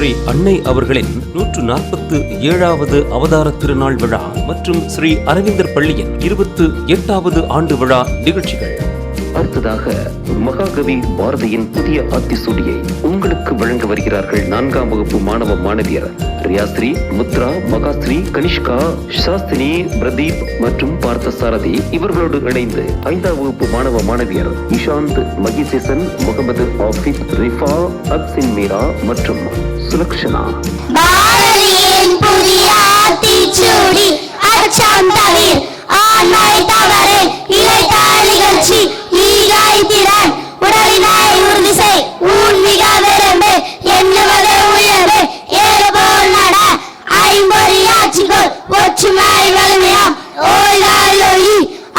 ஸ்ரீ அன்னை அவர்களின் 147வது அவதார திருநாள் விழா மற்றும் ஸ்ரீ அரவிந்தர் பள்ளியின் 28வது ஆண்டு விழா நிகழ்ச்சிகள். அடுத்ததாக மகாகவி பாரதியின் புதிய ஆத்திசூடியை உங்களுக்கு வழங்க வருகிறார்கள் 4ஆம் வகுப்பு மாணவ மாணவியர் ரியாஸ்ரீ, முத்ரா, மகாஸ்ரீ, கனிஷ்கா, சாஸ்தினி, பிரதீப் மற்றும் பார்த்தசாரதி. இவர்களோடு இணைந்து 5ஆம் வகுப்பு மாணவ மாணவியர் இஷாந்த், மகிசேசன், முகமது ஆஃபிஸ், ரிஃபா, அப்சின் மீரா மற்றும் சுலக்ஷனா. பாரதியின் புதிய ஆத்திசூடி அச்சம் தவிர் ஆண்மை தவறு இளைத்தாள் நிகழ்ச்சி ஈகாய்த்திறன் உடலினாய் உறுதி செய் உன்மிக விரும்பு எண்ணுவது உயர்வு ஏறுபோல் நட ஐம்பொறியாட்சிகள் ஒற்றுமை வலிமையாம் ஓய்தால் ஒளி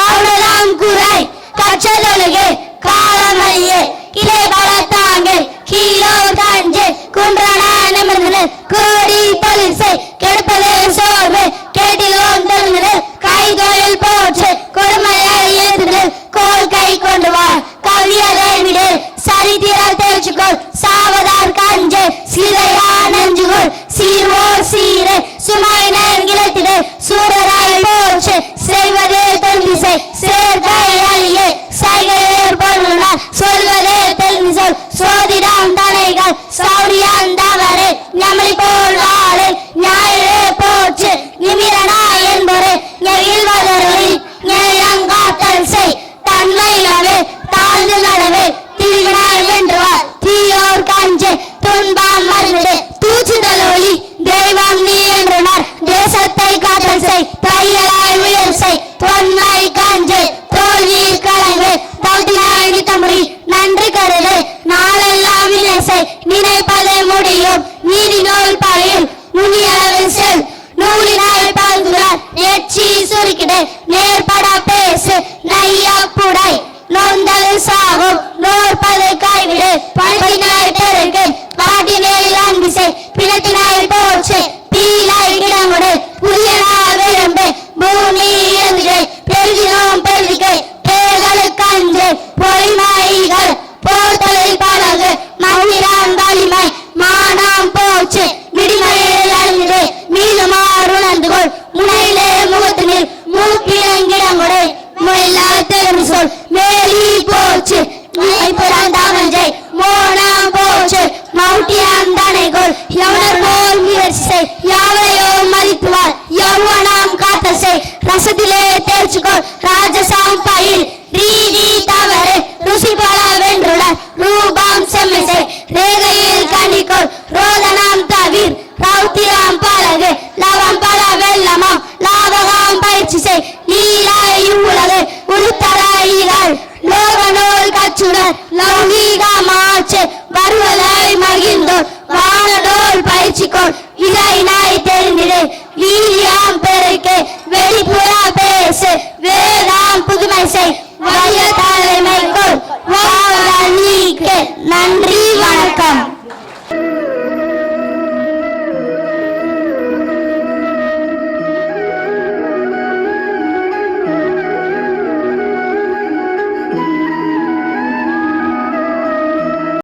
அவ்வளவுதான் குறை கச்சதொழுகு காலமறியே கிளை பலத்தாங்கு கீழோ கஞ்சு குன்றன நிமிர்ந்து கோடி தொழிற்சை கெடுப்பது சோர்வு கேட்டிலோன் தெலுங்கு கைதொழில் போற்று கொடுமையை எதிர்த்து கோல் கை கொண்டு வா கவியதை விடு சரித்திரம் தெரிச்சுக்கொள் சாவதார் கஞ்சு சிலையா நெஞ்சுகொள் சீர்வோர் சீரு சுமை நேர்கிழத்திடு சூரராய் போற்று செய்வதே தொல்விசை சேர்க்கை அழியே சைகையர் பொருளார் சொல்வதே தெல்வி சொல் சோதிடம் தனைகள் சௌரியம் தவறு ஞமலி போல் ஆளு ஞாயிறு போற்று நிமிரனா என்பது நெகிழ்வதொருளி ஞாயங்காத்தல் செய் தன்மையிலவே தாழ்ந்து நடவே திருவினாய் வென்றுவார் தீயோர் கஞ்சு துன்பம் மருந்து தூச்சுதல் ஒளி தெய்வம் நீ என்றனர் தேசத்தை காத்தல் செய் தையலாய் உயர் செய் தொன்மை கஞ்சு தோல்வி கலங்கு தௌதினாய் தமிழி நன்றி கருது நாளெல்லாம் வினைசை நினைப்பதே முடியும் நீதி நூல் பழையும் நுனியளவில் செல் நூலினாய் பங்குகிறார் எச்சி சுருக்கிடு நேர்பட பேசு நையப்புடை நொந்தது சாகும் நோற்பது கைவிடு பழத்தினாய் பெருக்கு பாட்டினேல் அன்பிசை பிணத்தினாய் போச்சு பீலாய் கிடங்குடு புதியனா விரும்பு பூமி இறந்துகை பெருகினோம் பெருகை பேர்களுக்கு அஞ்சு பொறிமாய்கள் போர்த்தலில் பழகு மண்ணிரான் வலிமை மானம் போச்சு விடிமையில் அழிந்து மீளுமாறு உணர்ந்துகொள் முனையிலே முகத்தினில் மூக்கிலங்கிடங்குடு முயலா தெரிந்து சொல் மேலி போச்சு புறந்தாமஞ்சை மோனம் போச்சு மவுட்டியான் தனைகொள் எவனர் போல் முயற்சி செய் யாவையோ மதித்துவார் யௌவனம் காத்த செய் ரசத்திலே தேர்ச்சிக்கொள் ராஜசாம் பயில் ரீதி தவறு ருசி பல வென்றுடன் ரூபம் செம்மை செய் ரேகையில் கண்டிக்கொள் ரோதனம் தவிர் ரௌத்திரம் பழகு லவம் பல வெள்ளமாம் லாபகம் பயிற்சி செய் லீலாய் உலகு உளுத்தராயிகள் லோக நூல் கச்சுடர் லௌகீகமாச்சு வருவதை மகிழ்ந்தோர் வானடோல் பயிற்சிக்கொள் இதை நாய் தெரிந்திடு வீரியம் பெருக்கே வெளிப்புற பேசு வேதாம் புதுமை செய்